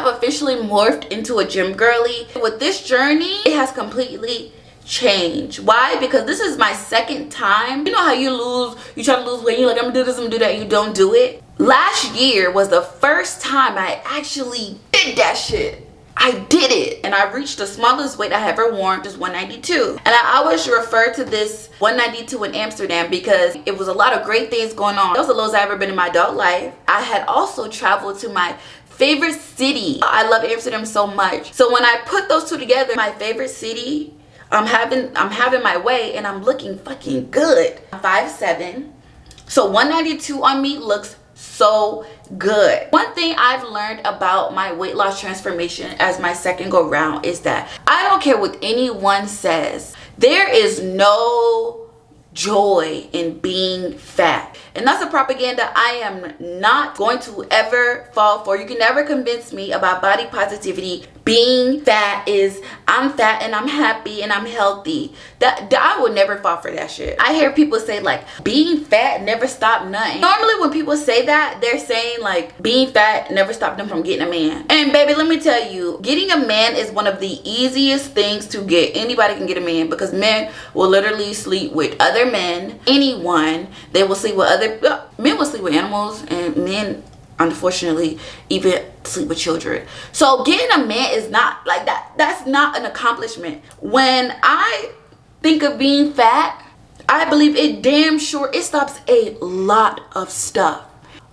have officially morphed into a gym girly. With this journey, it has completely changed. Why? Because this is my second time. You know how you try to lose weight, you're like, I'm gonna do this, I'm gonna do that, you don't do it. Last year was the first time I actually did that shit. I did it, and I reached the smallest weight I ever worn, just 192. And I always refer to this 192 in Amsterdam because it was a lot of great things going on. That was the lowest I've ever been in my adult life. I had also traveled to my favorite city. I love Amsterdam so much. So when I put those two together, my favorite city, I'm having my way, and I'm looking fucking good. I'm 5'7", so 192 on me looks so good. One thing I've learned about my weight loss transformation as my second go round is that I don't care what anyone says, there is no joy in being fat. And that's a propaganda I am not going to ever fall for. You can never convince me about body positivity. Being fat is, I'm fat and I'm happy and I'm healthy. That I would never fall for that shit. I hear people say like, being fat never stopped nothing. Normally when people say that, they're saying like, being fat never stopped them from getting a man. And baby, let me tell you, getting a man is one of the easiest things to get. Anybody can get a man, because men will literally sleep with other men. Anyone. They will sleep with men will sleep with animals, and men unfortunately even sleep with children. So getting a man is not like that. That's not an accomplishment. When I think of being fat, I believe it damn sure it stops a lot of stuff.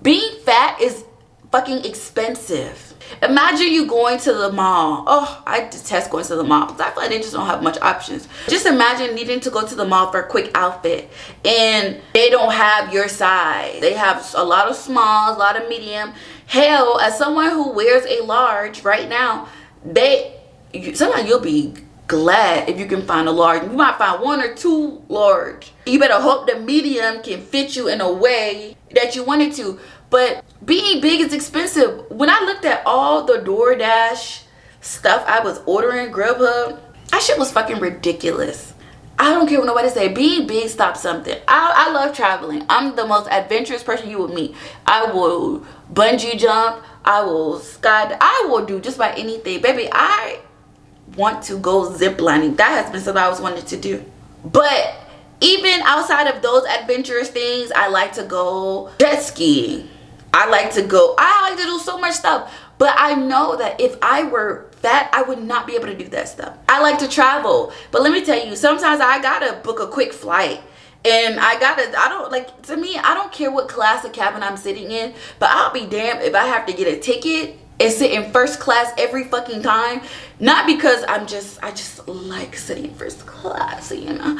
Being fat is fucking expensive. Imagine you going to the mall. Oh, I detest going to the mall because I feel like they just don't have much options. Just imagine needing to go to the mall for a quick outfit and they don't have your size. They have a lot of smalls, a lot of medium. Hell, as someone who wears a large right now, sometimes you'll be glad if you can find a large. You might find one or two large. You better hope the medium can fit you in a way that you want it to. But being big is expensive. When I looked at all the DoorDash stuff I was ordering, Grubhub, that shit was fucking ridiculous. I don't care what nobody say. Being big stops something. I love traveling. I'm the most adventurous person you will meet. I will bungee jump. I will skydive. I will do just about anything. Baby, I want to go ziplining. That has been something I always wanted to do. But even outside of those adventurous things, I like to go jet skiing. I like to do so much stuff. But I know that if I were fat, I would not be able to do that stuff. I like to travel. But let me tell you, sometimes I gotta book a quick flight. And I don't care what class of cabin I'm sitting in, but I'll be damned if I have to get a ticket and sit in first class every fucking time. Not because I just like sitting in first class, you know,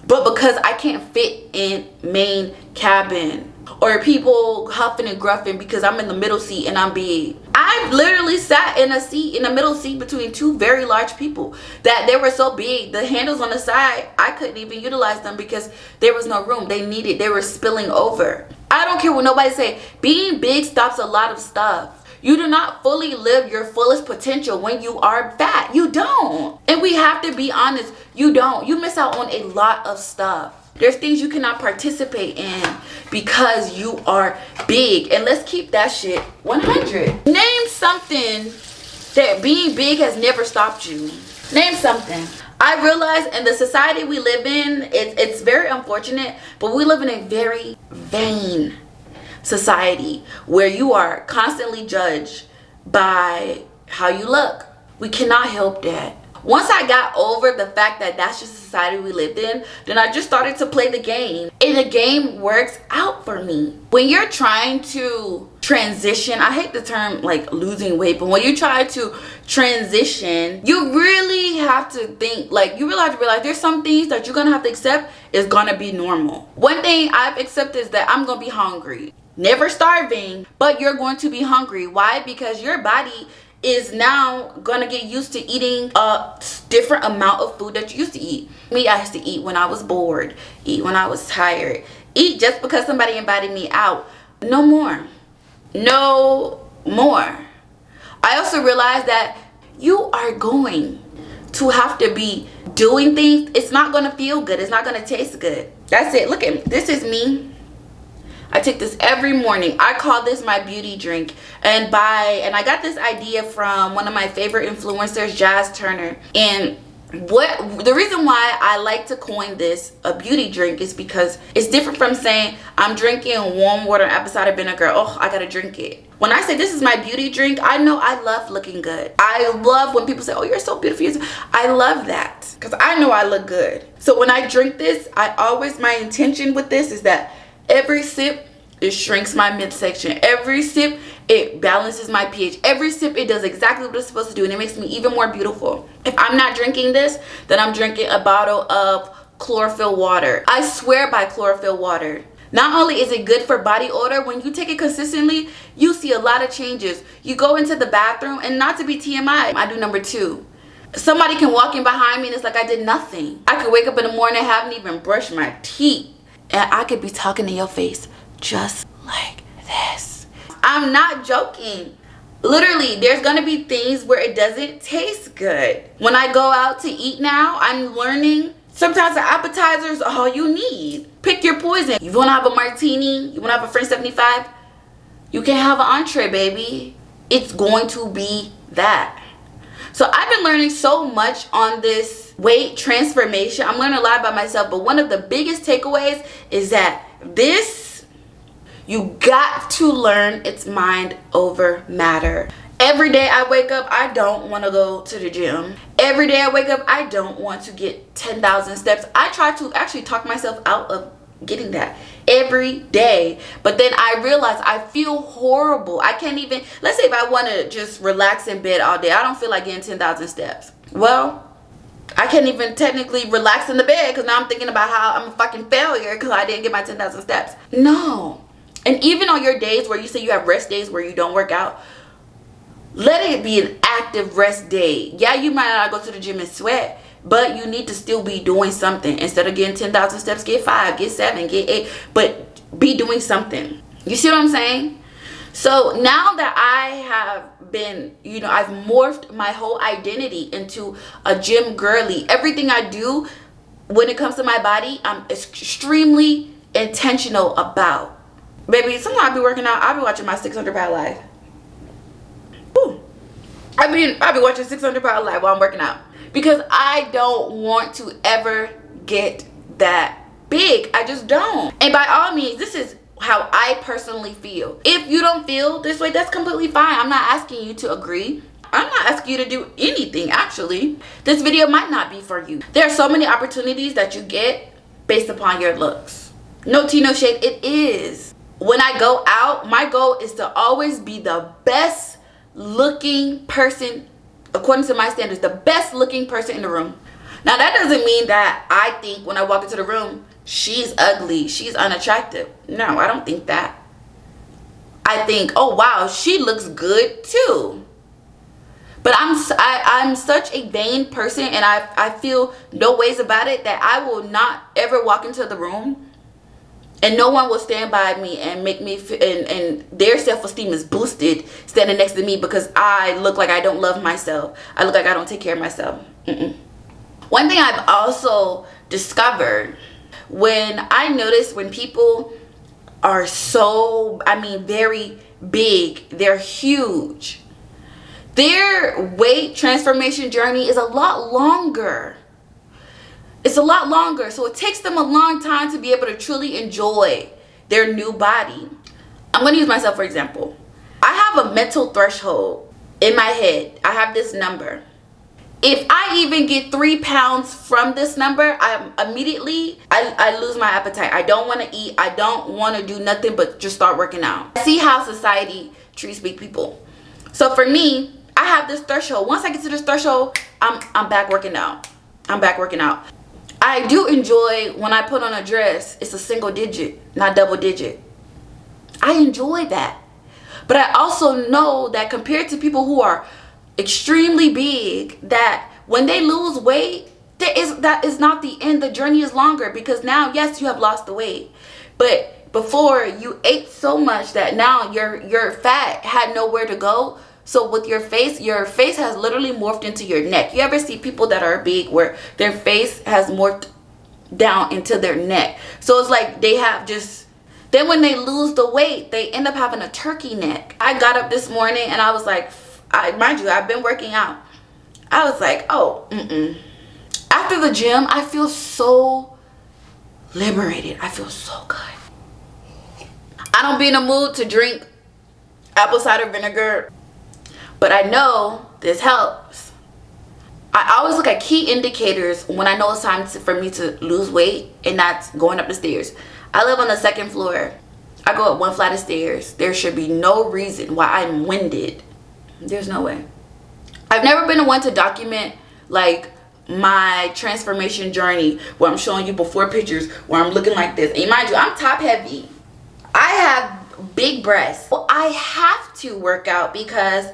but because I can't fit in main cabin. Or people huffing and gruffing because I'm in the middle seat and I'm big. I've literally sat in the middle seat between two very large people that they were so big, the handles on the side, I couldn't even utilize them because there was no room. They were spilling over. I don't care what nobody say. Being big stops a lot of stuff. You do not fully live your fullest potential when you are fat. You don't. And we have to be honest, you don't. You miss out on a lot of stuff. There's things you cannot participate in because you are big. And let's keep that shit 100. Name something that being big has never stopped you. Name something. I realize in the society we live in, it's very unfortunate, but we live in a very vain society where you are constantly judged by how you look. We cannot help that. Once I got over the fact that that's just the society we lived in, then I just started to play the game. And the game works out for me. When you're trying to transition, I hate the term like losing weight, but when you try to transition, you really have to think, like you really have to realize there's some things that you're gonna have to accept is gonna be normal. One thing I've accepted is that I'm gonna be hungry. Never starving, but you're going to be hungry. Why? Because your body is now gonna get used to eating a different amount of food that you used to eat. Me, I used to eat when I was bored, eat when I was tired, eat just because somebody invited me out. No more. No more. I also realized that you are going to have to be doing things. It's not gonna feel good. It's not gonna taste good. That's it. Look at me. This is me. I take this every morning. I call this my beauty drink. And I got this idea from one of my favorite influencers, Jazz Turner. And the reason why I like to coin this a beauty drink is because it's different from saying I'm drinking warm water and apple cider vinegar. Oh, I gotta drink it. When I say this is my beauty drink, I know I love looking good. I love when people say, oh, you're so beautiful. I love that because I know I look good. So when I drink this, my intention with this is that every sip, it shrinks my midsection. Every sip, it balances my pH. Every sip, it does exactly what it's supposed to do, and it makes me even more beautiful. If I'm not drinking this, then I'm drinking a bottle of chlorophyll water. I swear by chlorophyll water. Not only is it good for body odor, when you take it consistently, you see a lot of changes. You go into the bathroom, and not to be TMI, I do number 2. Somebody can walk in behind me and it's like I did nothing. I could wake up in the morning, haven't even brushed my teeth, and I could be talking to your face just like this. I'm not joking. Literally, there's gonna be things where it doesn't taste good. When I go out to eat now, I'm learning sometimes the appetizer is all you need. Pick your poison. You wanna have a martini, you wanna have a French 75, you can have an entree, baby. It's going to be that. So I've been learning so much on this weight transformation. I'm learning a lot about myself, but one of the biggest takeaways is that you got to learn it's mind over matter. Every day I wake up, I don't want to go to the gym. Every day I wake up, I don't want to get 10,000 steps. I try to actually talk myself out of getting that every day. But then I realize I feel horrible. I can't even, let's say if I want to just relax in bed all day, I don't feel like getting 10,000 steps. Well, I can't even technically relax in the bed because now I'm thinking about how I'm a fucking failure because I didn't get my 10,000 steps. No. And even on your days where you say you have rest days where you don't work out, let it be an active rest day. Yeah, you might not go to the gym and sweat, but you need to still be doing something. Instead of getting 10,000 steps, get 5, get 7, get 8, but be doing something. You see what I'm saying? So now that I have been, I've morphed my whole identity into a gym girly. Everything I do when it comes to my body, I'm extremely intentional about. Baby, sometimes I be working out, I be watching my 600 pound life. Woo. I be watching 600 pound life while I'm working out. Because I don't want to ever get that big. I just don't. And by all means, this is how I personally feel. If you don't feel this way, that's completely fine. I'm not asking you to agree. I'm not asking you to do anything, actually. This video might not be for you. There are so many opportunities that you get based upon your looks. No tea, no shade. It is. When I go out, my goal is to always be the best looking person, according to my standards, the best looking person in the room. Now, that doesn't mean that I think when I walk into the room, she's ugly, she's unattractive. No, I don't think that. I think, oh wow, she looks good too. But I'm such a vain person, and I feel no ways about it that I will not ever walk into the room and no one will stand by me and make me feel, and their self-esteem is boosted standing next to me because I look like I don't love myself. I look like I don't take care of myself. One thing I've also discovered, when I notice when people are very big, they're huge, their weight transformation journey is a lot longer. It's a lot longer, so it takes them a long time to be able to truly enjoy their new body. I'm going to use myself for example. I have a mental threshold in my head. I have this number. If I even get 3 pounds from this number, I lose my appetite. I don't want to eat. I don't want to do nothing but just start working out. I see how society treats big people. So for me, I have this threshold. Once I get to this threshold, I'm back working out. I'm back working out. I do enjoy when I put on a dress, it's a single digit, not double digit. I enjoy that. But I also know that compared to people who are extremely big, that when they lose weight, that is not the end. The journey is longer because now, yes, you have lost the weight. But before, you ate so much that now your fat had nowhere to go. So with your face has literally morphed into your neck. You ever see people that are big where their face has morphed down into their neck? So it's like they have just Then when they lose the weight, they end up having a turkey neck. I got up this morning and I was like, mind you, I've been working out. I was like, oh, After the gym, I feel so liberated. I feel so good. I don't be in the mood to drink apple cider vinegar, but I know this helps. I always look at key indicators when I know it's time for me to lose weight, and that's going up the stairs. I live on the 2nd floor. I go up 1 flight of stairs. There should be no reason why I'm winded. There's no way. I've never been the one to document like my transformation journey where I'm showing you before pictures where I'm looking like this. And mind you, I'm top heavy. I have big breasts. Well, I have to work out because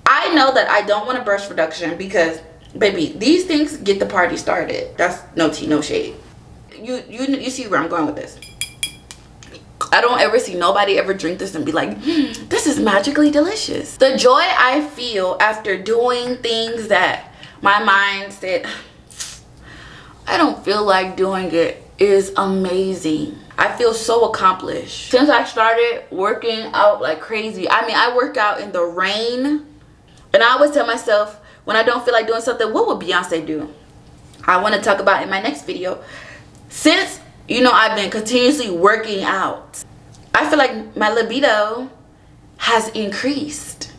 I know that I don't want a breast reduction because, baby, these things get the party started. That's no tea, no shade. You see where I'm going with this. I don't ever see nobody ever drink this and be like, this is magically delicious. The joy I feel after doing things that my mind said, I don't feel like doing it, is amazing. I feel so accomplished. Since I started working out like crazy, I mean, I work out in the rain. And I always tell myself, when I don't feel like doing something, what would Beyonce do? I want to talk about in my next video. Since, you know, I've been continuously working out, I feel like my libido has increased.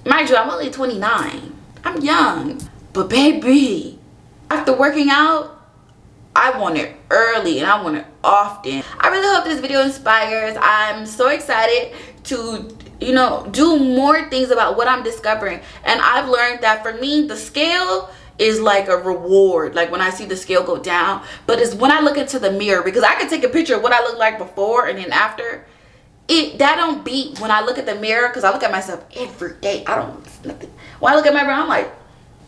Mind you, I'm only 29. I'm young. But baby, after working out, I want it early and I want it often. I really hope this video inspires. I'm so excited to, you know, do more things about what I'm discovering. And I've learned that for me, the scale is like a reward. Like when I see the scale go down, but it's when I look into the mirror, because I can take a picture of what I look like before and then after. That don't beat when I look at the mirror, because I look at myself every day. I don't nothing. When I look at my mirror, I'm like,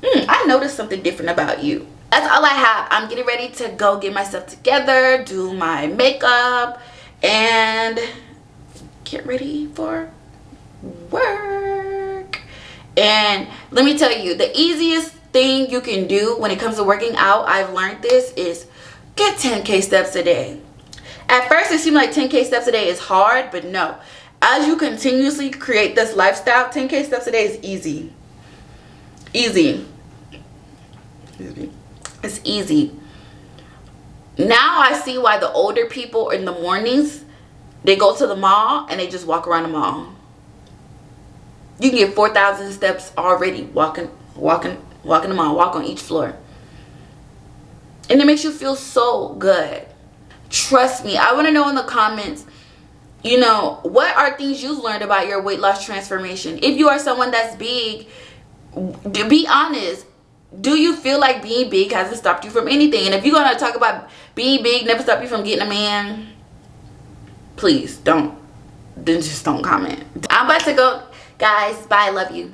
I noticed something different about you. That's all I have. I'm getting ready to go get myself together, do my makeup, and get ready for work. And let me tell you, the easiest thing you can do when it comes to working out, I've learned this, is get 10K steps a day. At first it seemed like 10K steps a day is hard, but no. As you continuously create this lifestyle, 10K steps a day is easy. It's easy. Now I see why the older people in the mornings, they go to the mall and they just walk around the mall. You can get 4,000 steps already walking the mall, walk on each floor. And it makes you feel so good. Trust me, I want to know in the comments, you know, what are things you've learned about your weight loss transformation? If you are someone that's big, be honest. Do you feel like being big hasn't stopped you from anything? And if you're going to talk about being big never stopped you from getting a man, please don't. Then just don't comment. I'm about to go. Guys, bye. I love you.